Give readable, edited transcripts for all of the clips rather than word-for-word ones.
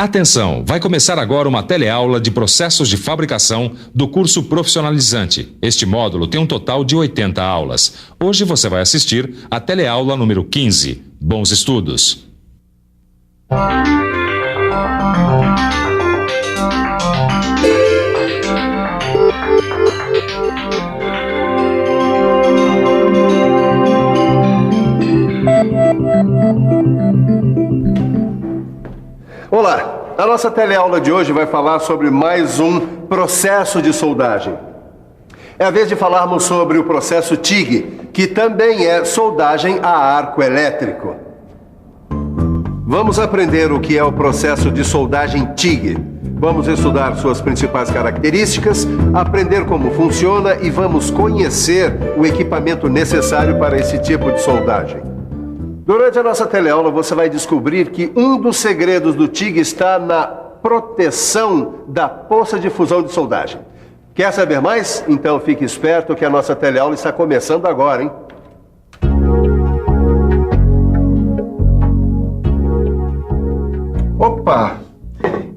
Atenção, vai começar agora uma teleaula de processos de fabricação do curso profissionalizante. Este módulo tem um total de 80 aulas. Hoje você vai assistir a teleaula número 15. Bons estudos! Olá, a nossa teleaula de hoje vai falar sobre mais um processo de soldagem. É a vez de falarmos sobre o processo TIG, que também é soldagem a arco elétrico. Vamos aprender o que é o processo de soldagem TIG. Vamos estudar suas principais características, aprender como funciona e vamos conhecer o equipamento necessário para esse tipo de soldagem. Durante a nossa teleaula, você vai descobrir que um dos segredos do TIG está na proteção da poça de fusão de soldagem. Quer saber mais? Então fique esperto que a nossa teleaula está começando agora, hein? Opa!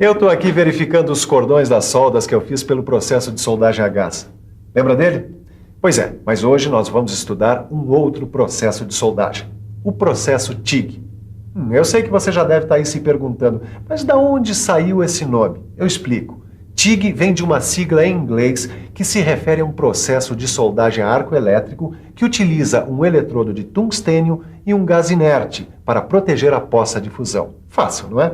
Eu estou aqui verificando os cordões das soldas que eu fiz pelo processo de soldagem a gás. Lembra dele? Pois é, mas hoje nós vamos estudar um outro processo de soldagem. O processo TIG. Eu sei que você já deve estar aí se perguntando, mas de onde saiu esse nome? Eu explico. TIG vem de uma sigla em inglês que se refere a um processo de soldagem a arco elétrico que utiliza um eletrodo de tungstênio e um gás inerte para proteger a poça de fusão. Fácil, não é?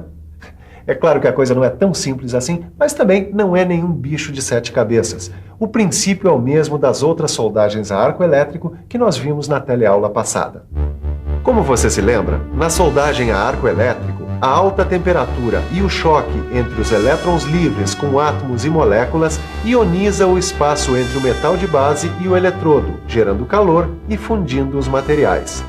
É claro que a coisa não é tão simples assim, mas também não é nenhum bicho de 7 cabeças. O princípio é o mesmo das outras soldagens a arco elétrico que nós vimos na teleaula passada. Como você se lembra, na soldagem a arco elétrico, a alta temperatura e o choque entre os elétrons livres com átomos e moléculas ioniza o espaço entre o metal de base e o eletrodo, gerando calor e fundindo os materiais.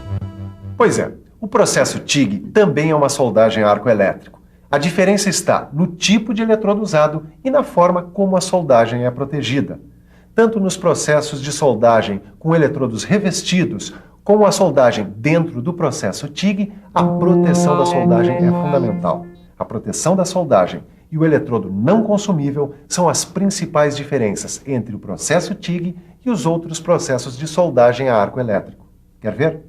Pois é, o processo TIG também é uma soldagem a arco elétrico. A diferença está no tipo de eletrodo usado e na forma como a soldagem é protegida. Tanto nos processos de soldagem com eletrodos revestidos, com a soldagem dentro do processo TIG, a proteção da soldagem é fundamental. A proteção da soldagem e o eletrodo não consumível são as principais diferenças entre o processo TIG e os outros processos de soldagem a arco elétrico. Quer ver?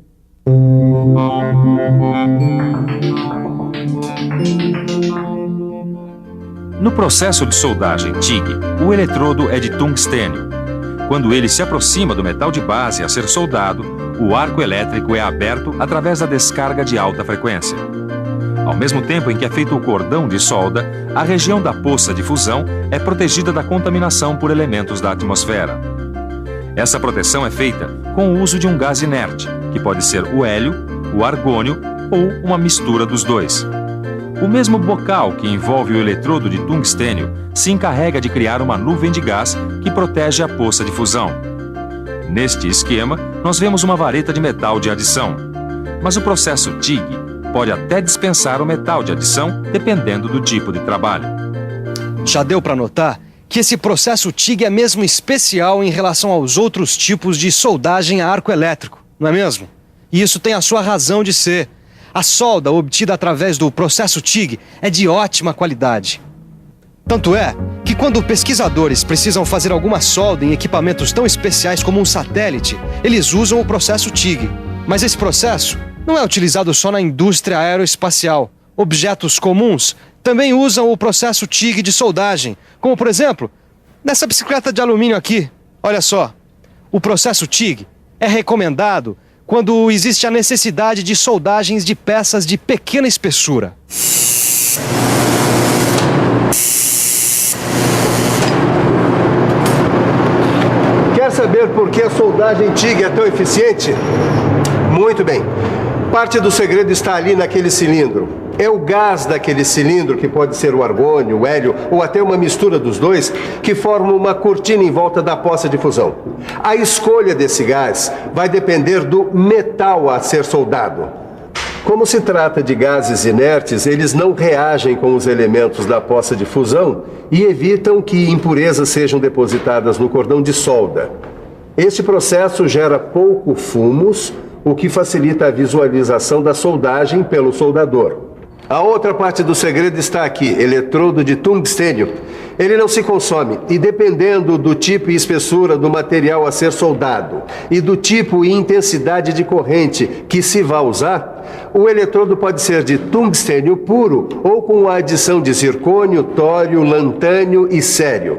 No processo de soldagem TIG, o eletrodo é de tungstênio. Quando ele se aproxima do metal de base a ser soldado, o arco elétrico é aberto através da descarga de alta frequência. Ao mesmo tempo em que é feito o cordão de solda, a região da poça de fusão é protegida da contaminação por elementos da atmosfera. Essa proteção é feita com o uso de um gás inerte, que pode ser o hélio, o argônio ou uma mistura dos dois. O mesmo bocal que envolve o eletrodo de tungstênio se encarrega de criar uma nuvem de gás que protege a poça de fusão. Neste esquema, nós vemos uma vareta de metal de adição. Mas o processo TIG pode até dispensar o metal de adição, dependendo do tipo de trabalho. Já deu para notar que esse processo TIG é mesmo especial em relação aos outros tipos de soldagem a arco elétrico, não é mesmo? E isso tem a sua razão de ser. A solda obtida através do processo TIG é de ótima qualidade. Tanto é que quando pesquisadores precisam fazer alguma solda em equipamentos tão especiais como um satélite, eles usam o processo TIG. Mas esse processo não é utilizado só na indústria aeroespacial. Objetos comuns também usam o processo TIG de soldagem, como por exemplo, nessa bicicleta de alumínio aqui. Olha só, o processo TIG é recomendado quando existe a necessidade de soldagens de peças de pequena espessura. Quer saber por que a soldagem TIG é tão eficiente? Muito bem. Parte do segredo está ali naquele cilindro. É o gás daquele cilindro, que pode ser o argônio, o hélio ou até uma mistura dos dois, que forma uma cortina em volta da poça de fusão. A escolha desse gás vai depender do metal a ser soldado. Como se trata de gases inertes, eles não reagem com os elementos da poça de fusão e evitam que impurezas sejam depositadas no cordão de solda. Este processo gera pouco fumos, o que facilita a visualização da soldagem pelo soldador. A outra parte do segredo está aqui, eletrodo de tungstênio. Ele não se consome e, dependendo do tipo e espessura do material a ser soldado e do tipo e intensidade de corrente que se vai usar, o eletrodo pode ser de tungstênio puro ou com a adição de zircônio, tório, lantânio e cério.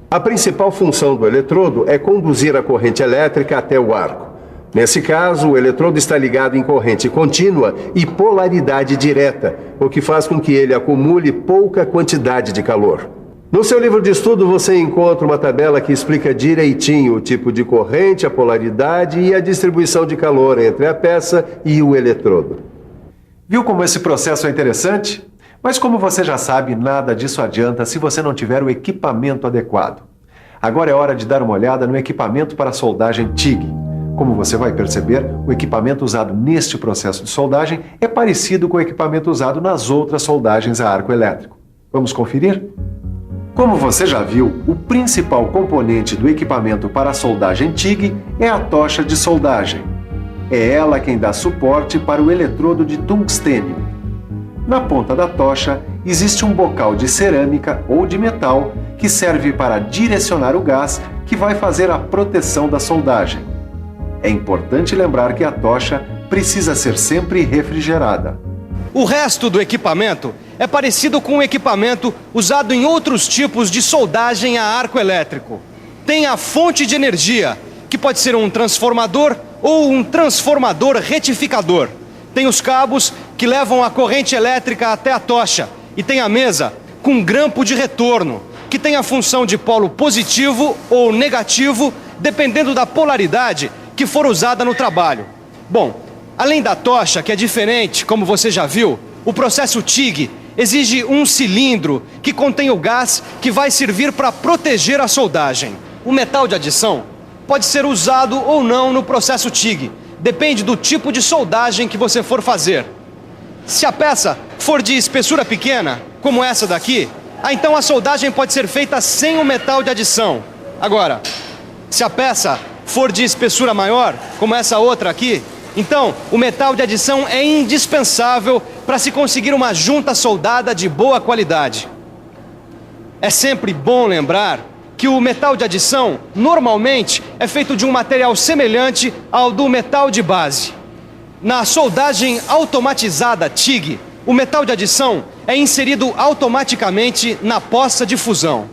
A principal função do eletrodo é conduzir a corrente elétrica até o arco. Nesse caso, o eletrodo está ligado em corrente contínua e polaridade direta, o que faz com que ele acumule pouca quantidade de calor. No seu livro de estudo, você encontra uma tabela que explica direitinho o tipo de corrente, a polaridade e a distribuição de calor entre a peça e o eletrodo. Viu como esse processo é interessante? Mas como você já sabe, nada disso adianta se você não tiver o equipamento adequado. Agora é hora de dar uma olhada no equipamento para soldagem TIG. Como você vai perceber, o equipamento usado neste processo de soldagem é parecido com o equipamento usado nas outras soldagens a arco elétrico. Vamos conferir? Como você já viu, o principal componente do equipamento para a soldagem TIG é a tocha de soldagem. É ela quem dá suporte para o eletrodo de tungstênio. Na ponta da tocha existe um bocal de cerâmica ou de metal que serve para direcionar o gás que vai fazer a proteção da soldagem. É importante lembrar que a tocha precisa ser sempre refrigerada. O resto do equipamento é parecido com o equipamento usado em outros tipos de soldagem a arco elétrico. Tem a fonte de energia, que pode ser um transformador ou um transformador retificador. Tem os cabos que levam a corrente elétrica até a tocha. E tem a mesa com grampo de retorno, que tem a função de polo positivo ou negativo, dependendo da polaridade que for usada no trabalho. Bom, além da tocha, que é diferente, como você já viu, o processo TIG exige um cilindro que contém o gás que vai servir para proteger a soldagem. O metal de adição pode ser usado ou não no processo TIG, depende do tipo de soldagem que você for fazer. Se a peça for de espessura pequena, como essa daqui, então a soldagem pode ser feita sem o metal de adição. Agora, se a peça for de espessura maior, como essa outra aqui, então o metal de adição é indispensável para se conseguir uma junta soldada de boa qualidade. É sempre bom lembrar que o metal de adição normalmente é feito de um material semelhante ao do metal de base. Na soldagem automatizada TIG, o metal de adição é inserido automaticamente na poça de fusão.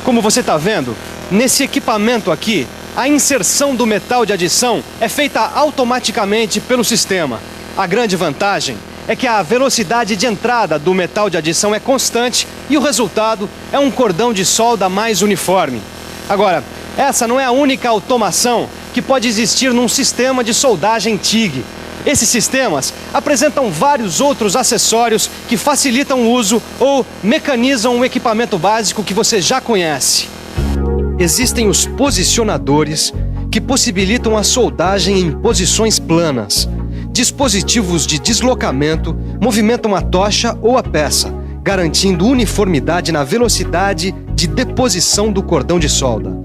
Como você está vendo, nesse equipamento aqui, a inserção do metal de adição é feita automaticamente pelo sistema. A grande vantagem é que a velocidade de entrada do metal de adição é constante e o resultado é um cordão de solda mais uniforme. Agora, essa não é a única automação que pode existir num sistema de soldagem TIG. Esses sistemas apresentam vários outros acessórios que facilitam o uso ou mecanizam o equipamento básico que você já conhece. Existem os posicionadores, que possibilitam a soldagem em posições planas. Dispositivos de deslocamento movimentam a tocha ou a peça, garantindo uniformidade na velocidade de deposição do cordão de solda.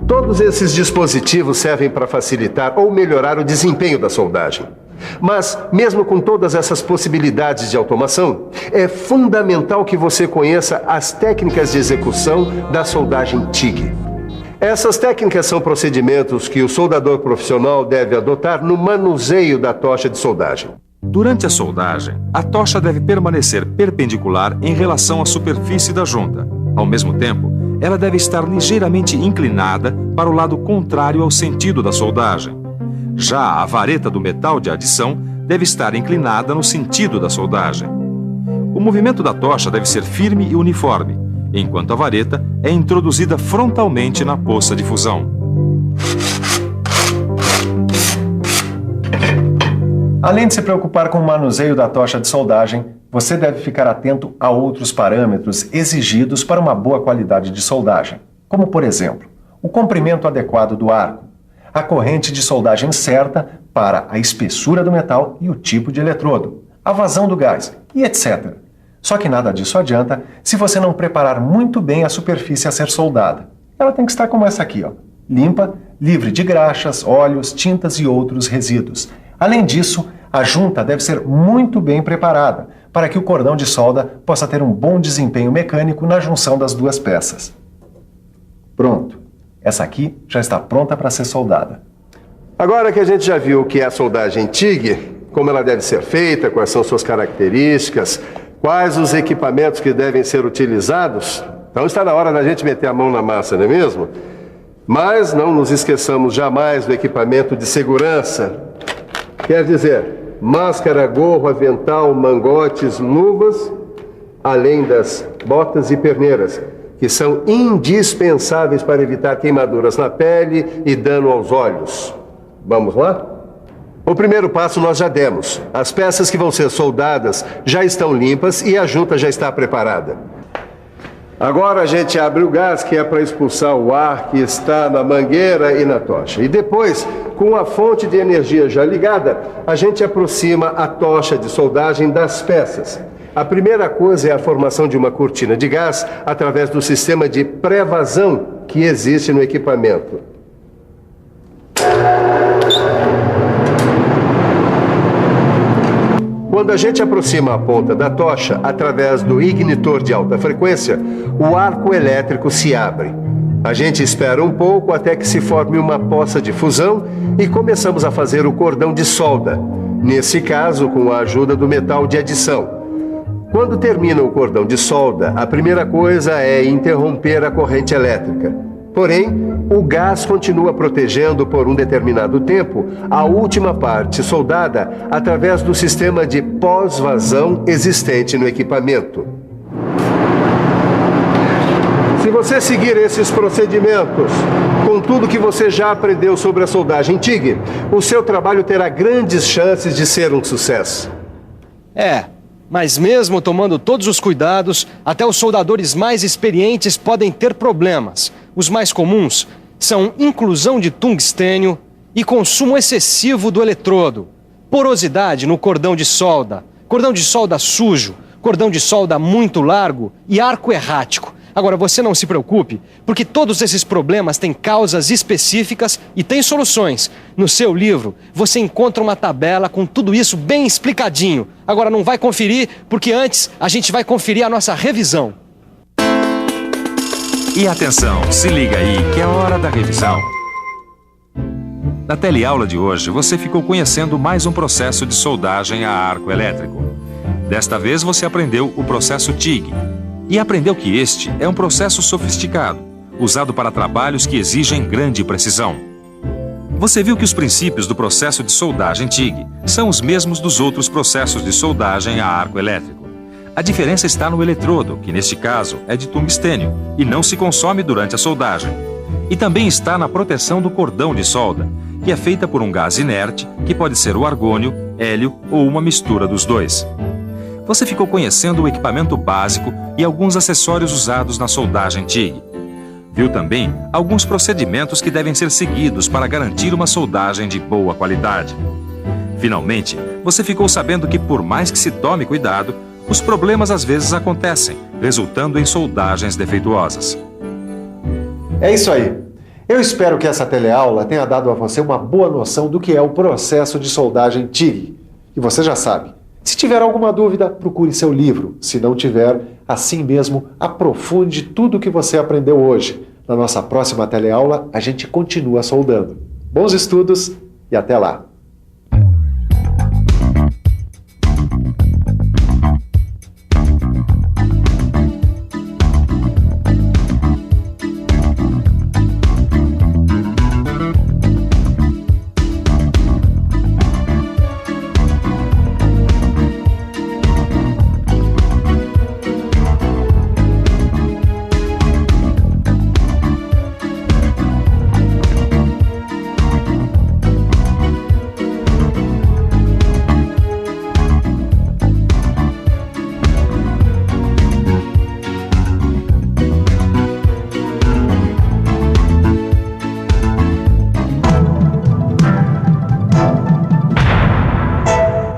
Todos esses dispositivos servem para facilitar ou melhorar o desempenho da soldagem. Mas, mesmo com todas essas possibilidades de automação, é fundamental que você conheça as técnicas de execução da soldagem TIG. Essas técnicas são procedimentos que o soldador profissional deve adotar no manuseio da tocha de soldagem. Durante a soldagem, a tocha deve permanecer perpendicular em relação à superfície da junta. Ao mesmo tempo, ela deve estar ligeiramente inclinada para o lado contrário ao sentido da soldagem. Já a vareta do metal de adição deve estar inclinada no sentido da soldagem. O movimento da tocha deve ser firme e uniforme, enquanto a vareta é introduzida frontalmente na poça de fusão. Além de se preocupar com o manuseio da tocha de soldagem, você deve ficar atento a outros parâmetros exigidos para uma boa qualidade de soldagem, como, por exemplo, o comprimento adequado do arco, a corrente de soldagem certa para a espessura do metal e o tipo de eletrodo, a vazão do gás e etc. Só que nada disso adianta se você não preparar muito bem a superfície a ser soldada. Ela tem que estar como essa aqui, ó, limpa, livre de graxas, óleos, tintas e outros resíduos. Além disso, A junta deve ser muito bem preparada para que o cordão de solda possa ter um bom desempenho mecânico na junção das duas peças. Pronto. Essa aqui já está pronta para ser soldada. Agora que a gente já viu o que é a soldagem TIG, como ela deve ser feita, quais são suas características, quais os equipamentos que devem ser utilizados, então está na hora da gente meter a mão na massa, não é mesmo? Mas não nos esqueçamos jamais do equipamento de segurança. Quer dizer, máscara, gorro, avental, mangotes, luvas, além das botas e perneiras, que são indispensáveis para evitar queimaduras na pele e dano aos olhos. Vamos lá? O primeiro passo nós já demos. As peças que vão ser soldadas já estão limpas e a junta já está preparada. Agora a gente abre o gás, que é para expulsar o ar que está na mangueira e na tocha. E depois, com a fonte de energia já ligada, a gente aproxima a tocha de soldagem das peças. A primeira coisa é a formação de uma cortina de gás através do sistema de pré-vazão que existe no equipamento. Quando a gente aproxima a ponta da tocha através do ignitor de alta frequência, o arco elétrico se abre. A gente espera um pouco até que se forme uma poça de fusão e começamos a fazer o cordão de solda, nesse caso com a ajuda do metal de adição. Quando termina o cordão de solda, a primeira coisa é interromper a corrente elétrica. Porém, o gás continua protegendo por um determinado tempo a última parte soldada através do sistema de pós-vazão existente no equipamento. Se você seguir esses procedimentos, com tudo que você já aprendeu sobre a soldagem TIG, o seu trabalho terá grandes chances de ser um sucesso. Mas mesmo tomando todos os cuidados, até os soldadores mais experientes podem ter problemas. Os mais comuns são inclusão de tungstênio e consumo excessivo do eletrodo, porosidade no cordão de solda sujo, cordão de solda muito largo e arco errático. Agora, você não se preocupe, porque todos esses problemas têm causas específicas e têm soluções. No seu livro, você encontra uma tabela com tudo isso bem explicadinho. Agora, não vai conferir, porque antes a gente vai conferir a nossa revisão. E atenção, se liga aí que é hora da revisão. Na teleaula de hoje, você ficou conhecendo mais um processo de soldagem a arco elétrico. Desta vez, você aprendeu o processo TIG. E aprendeu que este é um processo sofisticado, usado para trabalhos que exigem grande precisão. Você viu que os princípios do processo de soldagem TIG são os mesmos dos outros processos de soldagem a arco elétrico. A diferença está no eletrodo, que neste caso é de tungstênio e não se consome durante a soldagem. E também está na proteção do cordão de solda, que é feita por um gás inerte, que pode ser o argônio, hélio ou uma mistura dos dois. Você ficou conhecendo o equipamento básico e alguns acessórios usados na soldagem TIG. Viu também alguns procedimentos que devem ser seguidos para garantir uma soldagem de boa qualidade. Finalmente, você ficou sabendo que, por mais que se tome cuidado, os problemas às vezes acontecem, resultando em soldagens defeituosas. É isso aí. Eu espero que essa teleaula tenha dado a você uma boa noção do que é o processo de soldagem TIG. E você já sabe. Se tiver alguma dúvida, procure seu livro. Se não tiver, assim mesmo, aprofunde tudo o que você aprendeu hoje. Na nossa próxima teleaula, a gente continua soldando. Bons estudos e até lá!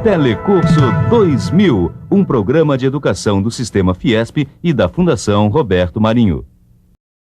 Telecurso 2000, um programa de educação do Sistema Fiesp e da Fundação Roberto Marinho.